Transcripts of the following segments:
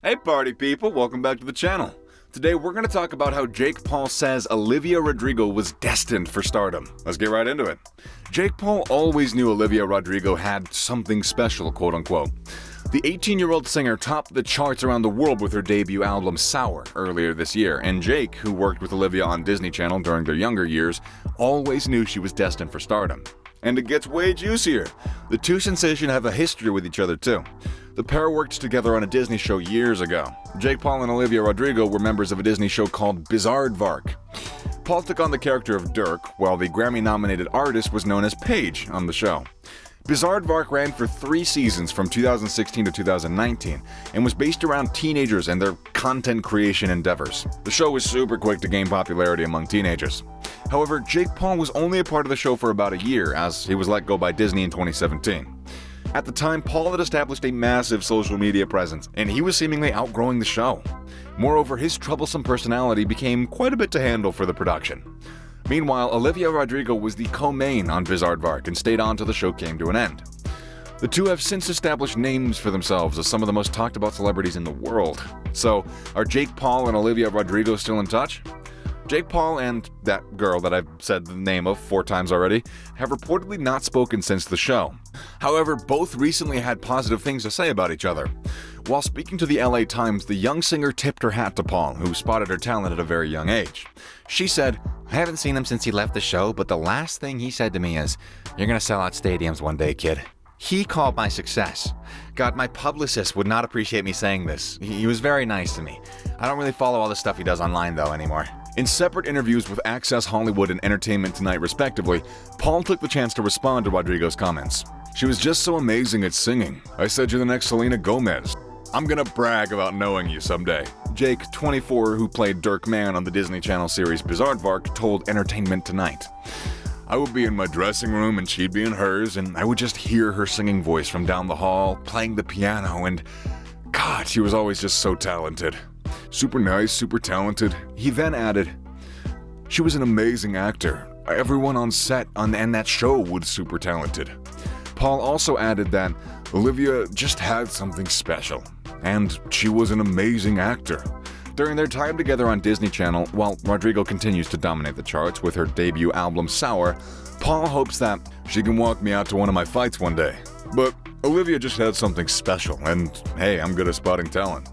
Hey party people, welcome back to the channel. Today we're going to talk about how Jake Paul says Olivia Rodrigo was destined for stardom. Let's get right into it. Jake Paul always knew Olivia Rodrigo had something special, quote unquote. The 18-year-old singer topped the charts around the world with her debut album Sour earlier this year, and Jake, who worked with Olivia on Disney Channel during their younger years, always knew she was destined for stardom. And it gets way juicier. The two sensations have a history with each other too. The pair worked together on a Disney show years ago. Jake Paul and Olivia Rodrigo were members of a Disney show called Bizarre. Paul took on the character of Dirk, while the Grammy-nominated artist was known as Paige on the show. Bizarre ran for 3 seasons from 2016 to 2019 and was based around teenagers and their content creation endeavors. The show was super quick to gain popularity among teenagers. However, Jake Paul was only a part of the show for about a year, as he was let go by Disney in 2017. At the time, Paul had established a massive social media presence, and he was seemingly outgrowing the show. Moreover, his troublesome personality became quite a bit to handle for the production. Meanwhile, Olivia Rodrigo was the co-main on Bizarre and stayed on till the show came to an end. The two have since established names for themselves as some of the most talked about celebrities in the world. So, are Jake Paul and Olivia Rodrigo still in touch? Jake Paul and that girl that I've said the name of 4 times already have reportedly not spoken since the show. However, both recently had positive things to say about each other. While speaking to the LA Times, the young singer tipped her hat to Paul, who spotted her talent at a very young age. She said, "I haven't seen him since he left the show, but the last thing he said to me is, 'You're gonna sell out stadiums one day, kid.' He called my success. God, my publicist would not appreciate me saying this. He was very nice to me. I don't really follow all the stuff he does online though anymore." In separate interviews with Access Hollywood and Entertainment Tonight respectively, Paul took the chance to respond to Rodrigo's comments. "She was just so amazing at singing. I said you're the next Selena Gomez. I'm gonna brag about knowing you someday." Jake, 24, who played Dirk Mann on the Disney Channel series Bizarre, told Entertainment Tonight, "I would be in my dressing room and she'd be in hers, and I would just hear her singing voice from down the hall, playing the piano, and God, she was always just so talented. Super nice, super talented." He then added, "She was an amazing actor. Everyone on set and that show was super talented." Paul also added that Olivia just had something special, and she was an amazing actor. During their time together on Disney Channel, while Rodrigo continues to dominate the charts with her debut album Sour, Paul hopes that she can walk me out to one of my fights one day. But Olivia just had something special, and hey, I'm good at spotting talent.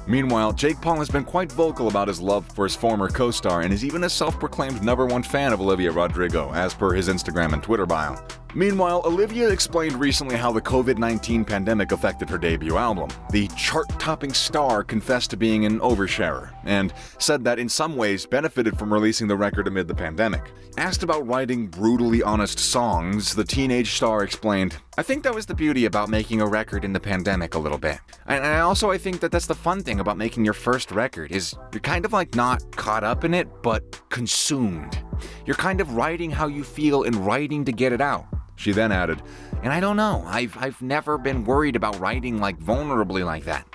Meanwhile, Jake Paul has been quite vocal about his love for his former co-star and is even a self-proclaimed #1 fan of Olivia Rodrigo, as per his Instagram and Twitter bio. Meanwhile, Olivia explained recently how the COVID-19 pandemic affected her debut album. The chart-topping star confessed to being an oversharer, and said that in some ways benefited from releasing the record amid the pandemic. Asked about writing brutally honest songs, the teenage star explained, "I think that was the beauty about making a record in the pandemic a little bit. And I think that that's the fun thing about making your first record, is you're kind of like not caught up in it, but consumed. You're kind of writing how you feel and writing to get it out." She then added, "And I don't know, I've never been worried about writing like vulnerably like that.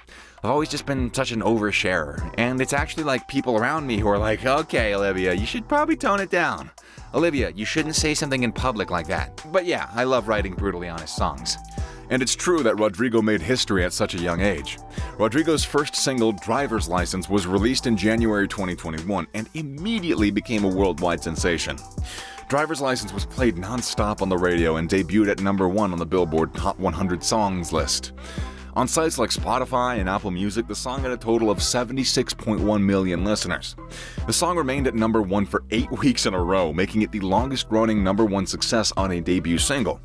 I've always just been such an oversharer, and it's actually like people around me who are like, 'Okay, Olivia, you should probably tone it down. Olivia, you shouldn't say something in public like that.' But yeah, I love writing brutally honest songs." And it's true that Rodrigo made history at such a young age. Rodrigo's first single, Driver's License, was released in January 2021 and immediately became a worldwide sensation. Driver's License was played non-stop on the radio and debuted at #1 on the Billboard Hot 100 Songs list. On sites like Spotify and Apple Music, the song had a total of 76.1 million listeners. The song remained at #1 for 8 weeks in a row, making it the longest-running #1 success on a debut single.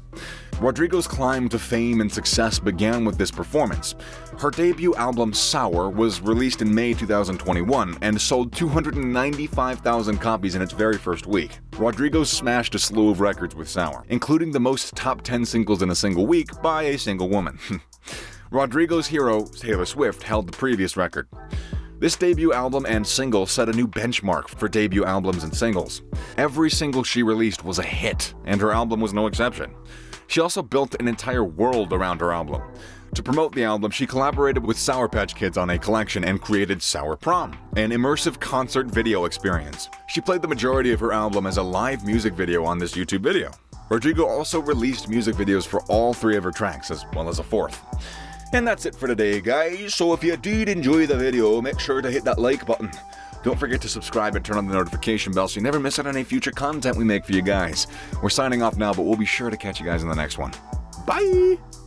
Rodrigo's climb to fame and success began with this performance. Her debut album Sour was released in May 2021 and sold 295,000 copies in its very first week. Rodrigo smashed a slew of records with Sour, including the most top 10 singles in a single week by a single woman. Rodrigo's hero, Taylor Swift, held the previous record. This debut album and single set a new benchmark for debut albums and singles. Every single she released was a hit, and her album was no exception. She also built an entire world around her album. To promote the album, she collaborated with Sour Patch Kids on a collection and created Sour Prom, an immersive concert video experience. She played the majority of her album as a live music video on this YouTube video. Rodrigo also released music videos for all 3 of her tracks, as well as a 4th. And that's it for today, guys. So if you did enjoy the video, make sure to hit that like button. Don't forget to subscribe and turn on the notification bell so you never miss out on any future content we make for you guys. We're signing off now, but we'll be sure to catch you guys in the next one. Bye!